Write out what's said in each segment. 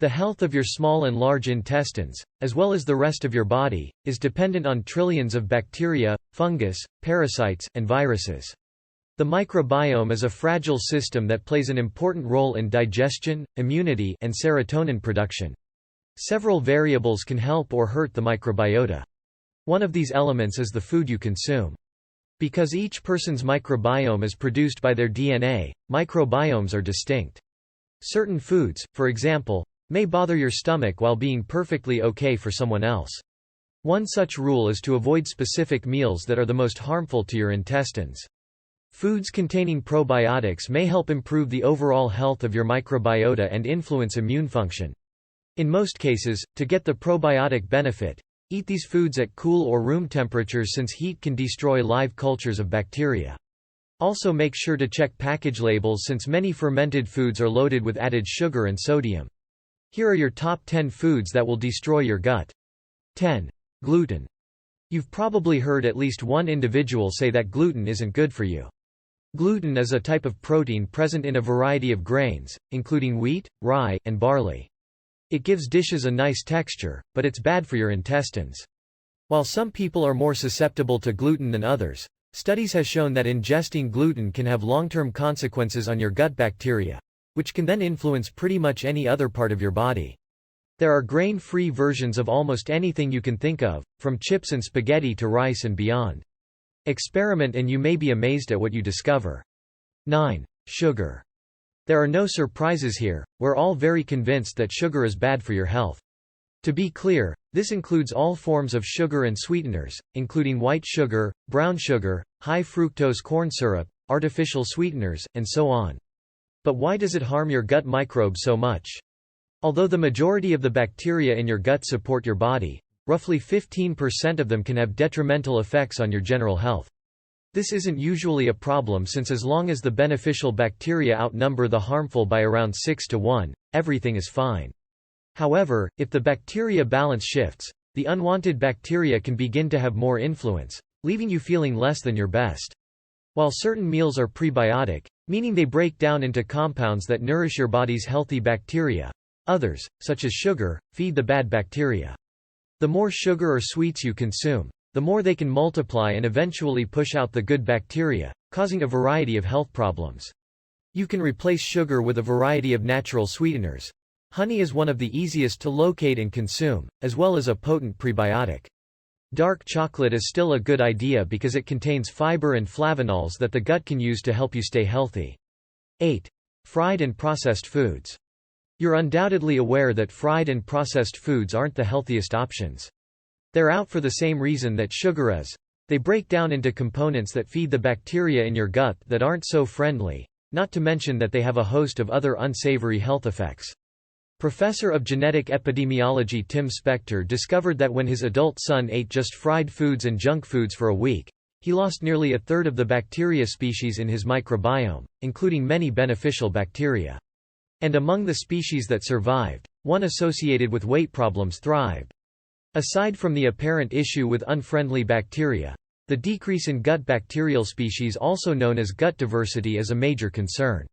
The health of your small and large intestines, as well as the rest of your body, is dependent on trillions of bacteria, fungus, parasites, and viruses. The microbiome is a fragile system that plays an important role in digestion, immunity, and serotonin production. Several variables can help or hurt the microbiota. One of these elements is the food you consume. Because each person's microbiome is produced by their DNA, microbiomes are distinct. Certain foods, for example, may bother your stomach while being perfectly okay for someone else. One such rule is to avoid specific meals that are the most harmful to your intestines. Foods containing probiotics may help improve the overall health of your microbiota and influence immune function. In most cases, to get the probiotic benefit, eat these foods at cool or room temperatures since heat can destroy live cultures of bacteria. Also make sure to check package labels since many fermented foods are loaded with added sugar and sodium. Here are your top 10 foods that will destroy your gut. 10. Gluten. You've probably heard at least one individual say that gluten isn't good for you. Gluten is a type of protein present in a variety of grains, including wheat, rye, and barley. It gives dishes a nice texture, but it's bad for your intestines. While some people are more susceptible to gluten than others, studies have shown that ingesting gluten can have long-term consequences on your gut bacteria, which can then influence pretty much any other part of your body. There are grain-free versions of almost anything you can think of, from chips and spaghetti to rice and beyond. Experiment and you may be amazed at what you discover. 9. Sugar. There are no surprises here, we're all very convinced that sugar is bad for your health. To be clear, this includes all forms of sugar and sweeteners, including white sugar, brown sugar, high fructose corn syrup, artificial sweeteners, and so on. But why does it harm your gut microbes so much? Although the majority of the bacteria in your gut support your body, roughly 15% of them can have detrimental effects on your general health. This isn't usually a problem since as long as the beneficial bacteria outnumber the harmful by around 6 to 1, everything is fine. However, if the bacteria balance shifts, the unwanted bacteria can begin to have more influence, leaving you feeling less than your best. While certain meals are prebiotic, meaning they break down into compounds that nourish your body's healthy bacteria, others, such as sugar, feed the bad bacteria. The more sugar or sweets you consume, the more they can multiply and eventually push out the good bacteria, causing a variety of health problems. You can replace sugar with a variety of natural sweeteners. Honey is one of the easiest to locate and consume, as well as a potent prebiotic. Dark chocolate is still a good idea because it contains fiber and flavonols that the gut can use to help you stay healthy. 8. Fried and processed foods. You're undoubtedly aware that fried and processed foods aren't the healthiest options. They're out for the same reason that sugar is. They break down into components that feed the bacteria in your gut that aren't so friendly, not to mention that they have a host of other unsavory health effects. Professor of genetic epidemiology Tim Spector discovered that when his adult son ate just fried foods and junk foods for a week, he lost nearly a third of the bacteria species in his microbiome, including many beneficial bacteria. And among the species that survived, one associated with weight problems thrived. Aside from the apparent issue with unfriendly bacteria, the decrease in gut bacterial species, also known as gut diversity, is a major concern.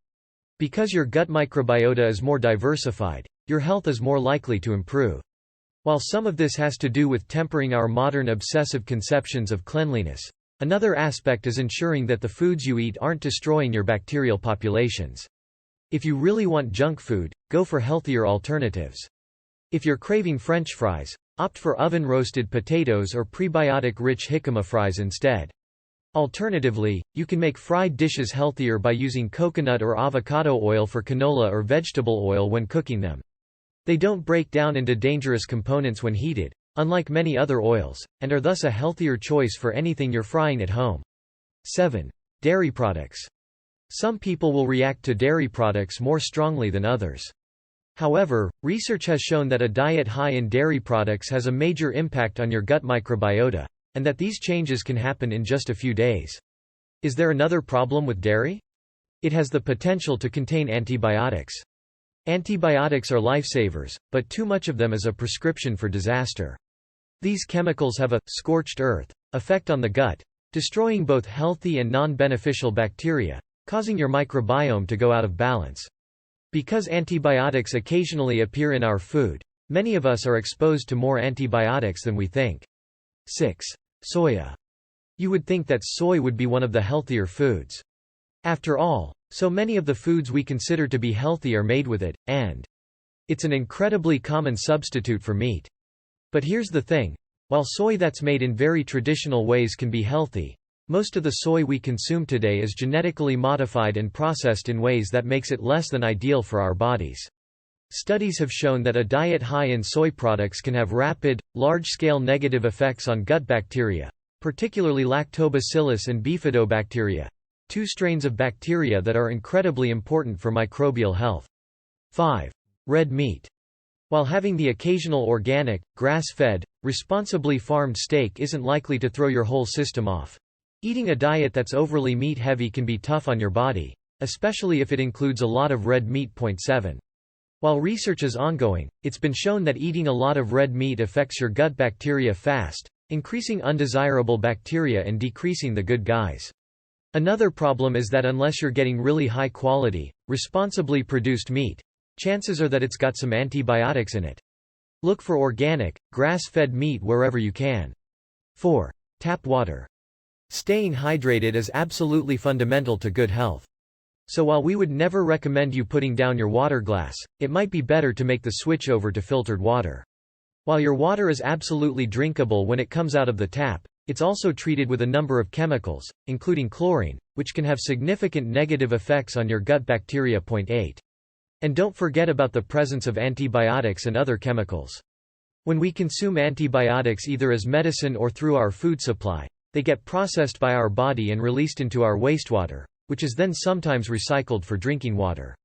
Because your gut microbiota is more diversified, your health is more likely to improve. While some of this has to do with tempering our modern obsessive conceptions of cleanliness, another aspect is ensuring that the foods you eat aren't destroying your bacterial populations. If you really want junk food, go for healthier alternatives. If you're craving French fries, opt for oven-roasted potatoes or prebiotic-rich jicama fries instead. Alternatively, you can make fried dishes healthier by using coconut or avocado oil for canola or vegetable oil when cooking them. They don't break down into dangerous components when heated, unlike many other oils, and are thus a healthier choice for anything you're frying at home. 7. Dairy products. Some people will react to dairy products more strongly than others. However, research has shown that a diet high in dairy products has a major impact on your gut microbiota, and that these changes can happen in just a few days. Is there another problem with dairy? It has the potential to contain antibiotics. Antibiotics are lifesavers, but too much of them is a prescription for disaster. These chemicals have a scorched earth effect on the gut, destroying both healthy and non-beneficial bacteria, causing your microbiome to go out of balance. Because antibiotics occasionally appear in our food, many of us are exposed to more antibiotics than we think. 6. Soya. You would think that soy would be one of the healthier foods. After all, so many of the foods we consider to be healthy are made with it, and it's an incredibly common substitute for meat. But here's the thing. While soy that's made in very traditional ways can be healthy, most of the soy we consume today is genetically modified and processed in ways that makes it less than ideal for our bodies. Studies have shown that a diet high in soy products can have rapid, large-scale negative effects on gut bacteria, particularly lactobacillus and bifidobacteria, two strains of bacteria that are incredibly important for microbial health. 5. Red meat. While having the occasional organic, grass-fed, responsibly farmed steak isn't likely to throw your whole system off, eating a diet that's overly meat-heavy can be tough on your body, especially if it includes a lot of red meat. 7. While research is ongoing, it's been shown that eating a lot of red meat affects your gut bacteria fast, increasing undesirable bacteria and decreasing the good guys. Another problem is that unless you're getting really high-quality, responsibly produced meat, chances are that it's got some antibiotics in it. Look for organic, grass-fed meat wherever you can. 4. Tap water. Staying hydrated is absolutely fundamental to good health. So while we would never recommend you putting down your water glass, it might be better to make the switch over to filtered water. While your water is absolutely drinkable when it comes out of the tap, it's also treated with a number of chemicals, including chlorine, which can have significant negative effects on your gut bacteria. 8. And don't forget about the presence of antibiotics and other chemicals. When we consume antibiotics either as medicine or through our food supply, they get processed by our body and released into our wastewater, which is then sometimes recycled for drinking water.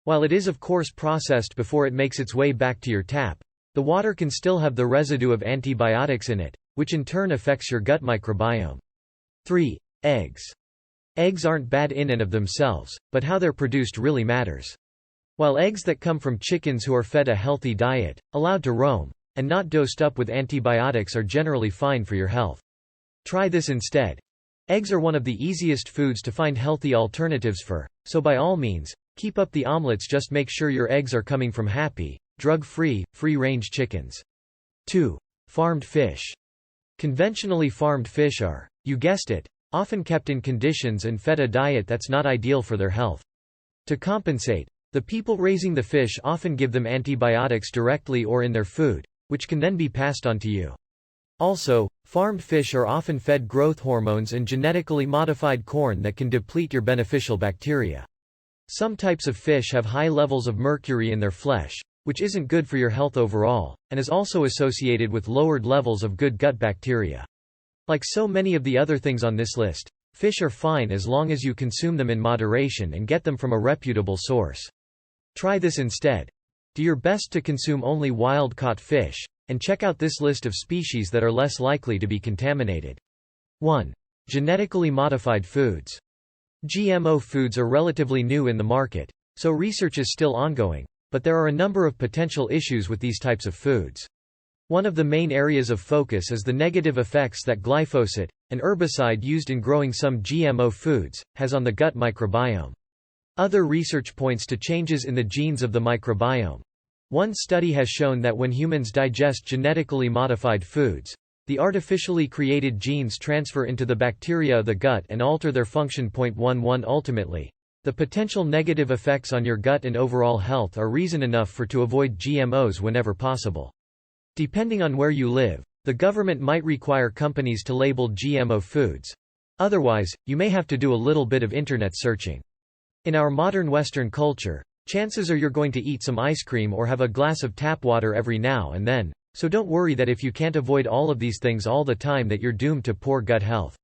While it is of course processed before it makes its way back to your tap, the water can still have the residue of antibiotics in it, which in turn affects your gut microbiome. 3. Eggs. Eggs aren't bad in and of themselves, but how they're produced really matters. While eggs that come from chickens who are fed a healthy diet, allowed to roam, and not dosed up with antibiotics are generally fine for your health. Try this instead. Eggs are one of the easiest foods to find healthy alternatives for, so by all means, keep up the omelets, just make sure your eggs are coming from happy, drug-free, free-range chickens. 2. Farmed fish. Conventionally farmed fish are, you guessed it, often kept in conditions and fed a diet that's not ideal for their health. To compensate, the people raising the fish often give them antibiotics directly or in their food, which can then be passed on to you. Also, farmed fish are often fed growth hormones and genetically modified corn that can deplete your beneficial bacteria. Some types of fish have high levels of mercury in their flesh, which isn't good for your health overall, and is also associated with lowered levels of good gut bacteria. Like so many of the other things on this list, fish are fine as long as you consume them in moderation and get them from a reputable source. Try this instead. Do your best to consume only wild-caught fish, and check out this list of species that are less likely to be contaminated. 1. Genetically modified foods. GMO foods are relatively new in the market, so research is still ongoing, but there are a number of potential issues with these types of foods. One of the main areas of focus is the negative effects that glyphosate, an herbicide used in growing some GMO foods, has on the gut microbiome. Other research points to changes in the genes of the microbiome. One study has shown that when humans digest genetically modified foods, the artificially created genes transfer into the bacteria of the gut and alter their function. 11 Ultimately, the potential negative effects on your gut and overall health are reason enough to avoid GMOs whenever possible. Depending on where you live, the government might require companies to label GMO foods. Otherwise, you may have to do a little bit of internet searching. In our modern Western culture, chances are you're going to eat some ice cream or have a glass of tap water every now and then, so don't worry that if you can't avoid all of these things all the time that you're doomed to poor gut health.